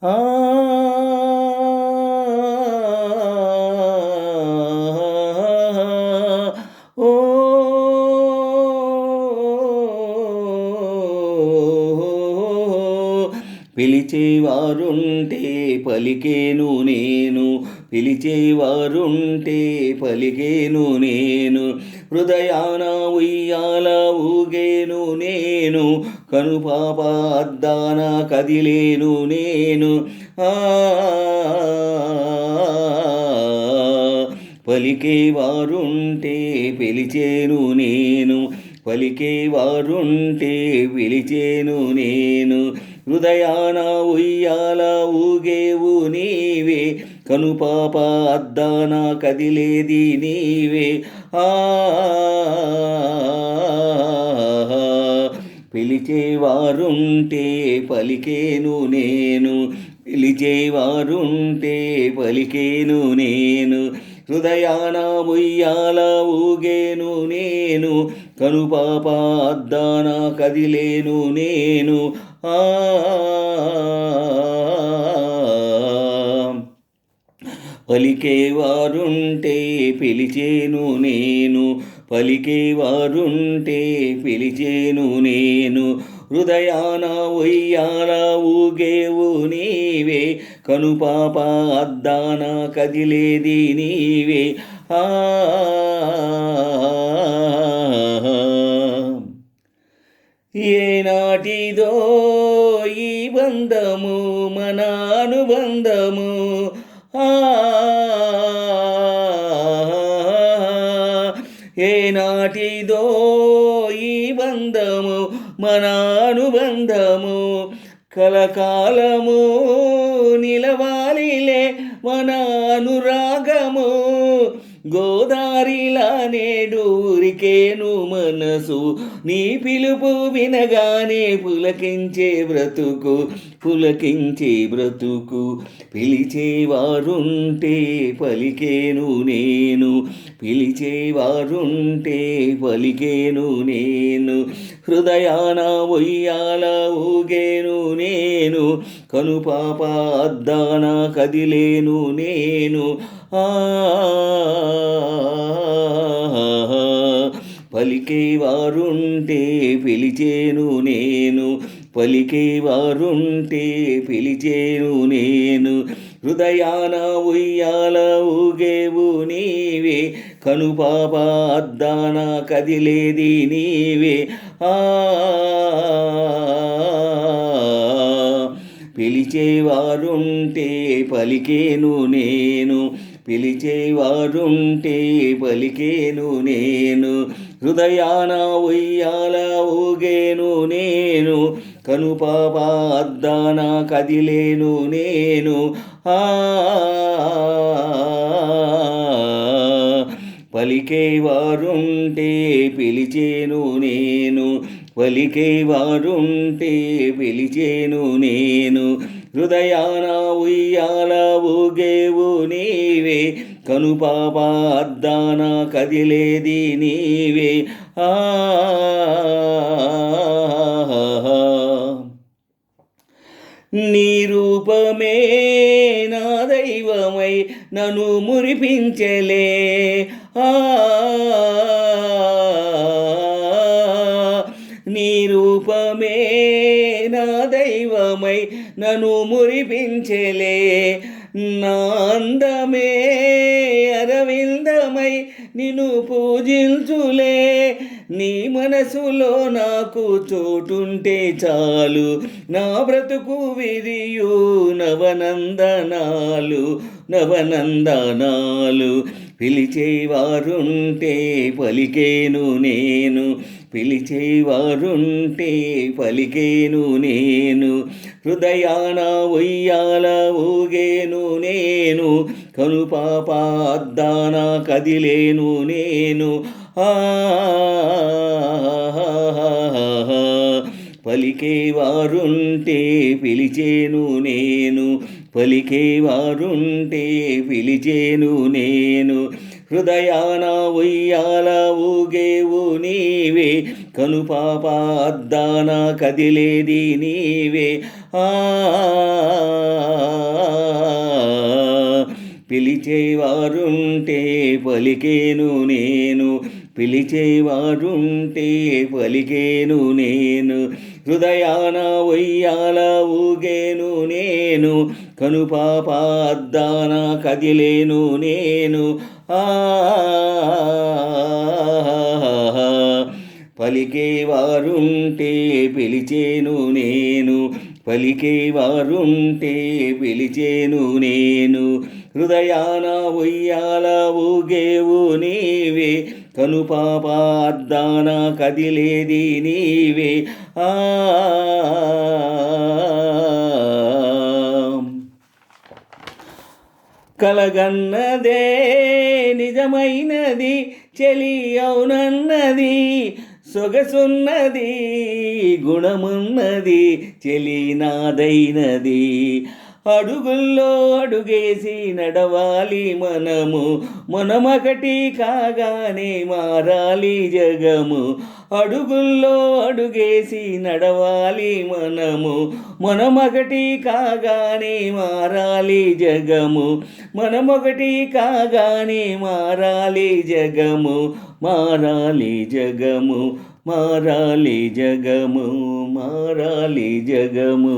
ఆ ఓ పిలిచేవారుంటే పలికేను నేను, పిలిచేవారుంటే పలికేను నేను, హృదయాన ఉయ్యాల ఊగేను నేను, కనుపాప అద్దాన కదిలేను నేను. ఆ పలికేవారుంటే పిలిచేను నేను, పలికేవారుంటే పిలిచేను నేను, హృదయాన ఉయ్యాల ఊగేవు నీవే, కనుపాప అద్దాన కదిలేది నీవే. ఆ పిలిచేవారుంటే పలికేను నేను, పిలిచేవారుంటే పలికేను నేను, హృదయాన ఉయ్యాల ఊగేను నేను, కనుపాప అద్దాన కదిలేను నేను. ఆ పలికేవారుంటే పిలిచేను నేను, పలికేవారుంటే పిలిచేను నేను, హృదయాన ఉయ్యాల ఊగేవు నీవే, కనుపాప అద్దాన కదిలేది నీవే. ఆ ఏనాటిదో ఈ బంధము మన అనుబంధము, ఆ ఏనాటిదో ఈ బంధము మన అనుబంధము, కలకాలము నిలవాలిలే మన అనురాగము, గోదారిలా నేడు ఊరికేను మనసు, నీ పిలుపు వినగానే పులకించే బ్రతుకు, పులకించే బ్రతుకు. పిలిచేవారుంటే పలికేను నేను, పిలిచేవారుంటే పలికేను నేను, హృదయాన ఉయ్యాల ఊగేను నేను, కనుపాప అద్దాన కదిలేను నేను. ఆ పలికేవారుంటే పిలిచేను నేను, పలికేవారుంటే పిలిచేను నేను, హృదయాన ఉయ్యాల ఊగేవు నీవే, కనుపాప అద్దాన కదిలేది నీవే. ఆ పిలిచేవారుంటే పలికేను నేను, పిలిచేవారుంటే పలికేను నేను, హృదయాన ఉయ్యాల ఊగేను నేను, కనుపాప అద్దాన కదిలేను నేను. ఆ పలికేవారుంటే పిలిచేను నేను, పలికేవారుంటే పిలిచేను నేను, హృదయాన ఉయ్యాల ఊగేవు నీవే, కనుపాప అద్దాన కదిలేది నీవే. ఆ నీ రూపమే నా దైవమై నన్ను మురిపించలే, ఆ నీ రూపమే నా దైవమై నన్ను మురిపించలే, నా అందమే అరవిందమై నిన్ను పూజించులే, నీ మనసులో నాకు చోటుంటే చాలు, నా బ్రతుకు విరియు నవనందనాలు, నవనందనాలు. పిలిచేవారుంటే పలికేను నేను, పిలిచేవారుంటే పలికేను నేను, హృదయాన ఉయ్యాల ఊగేను నేను, కనుపాప అద్దాన కదిలేను నేను. ఆ పలికేవారుంటే పిలిచేను నేను, పలికేవారుంటే పిలిచేను నేను, హృదయాన ఉయ్యాల ఊగేవు నీవే, కనుపాప అద్దాన కదిలేది నీవే. ఆ పలికేను నేను, పిలిచేవారుంటే పలికేను నేను, హృదయాన ఉయ్యాల ఊగేను నేను, కనుపాప అద్దాన కదిలేను నేను. పలికేవారుంటే పిలిచేను నేను, పలికేవారుంటే పిలిచేను నేను, హృదయాన ఉయ్యాల ఊగేవు నీవే, కనుపాప అద్దాన కదిలేది నీవే. కలగన్నదే నిజమైనది, చెలి అవునన్నది, సొగసున్నది, గుణమున్నది, చెలి నాదైనది. అడుగుల్లో అడుగేసి నడవాలి మనము, మనమొకటి కాగానే మారాలి జగము. అడుగుల్లో అడుగేసి నడవాలి మనము, మనమొకటి కాగానే మారాలి జగము. మనమొకటి కాగానే మారాలి జగము, మారాలి జగము, మారాలి జగము, మారాలి జగము.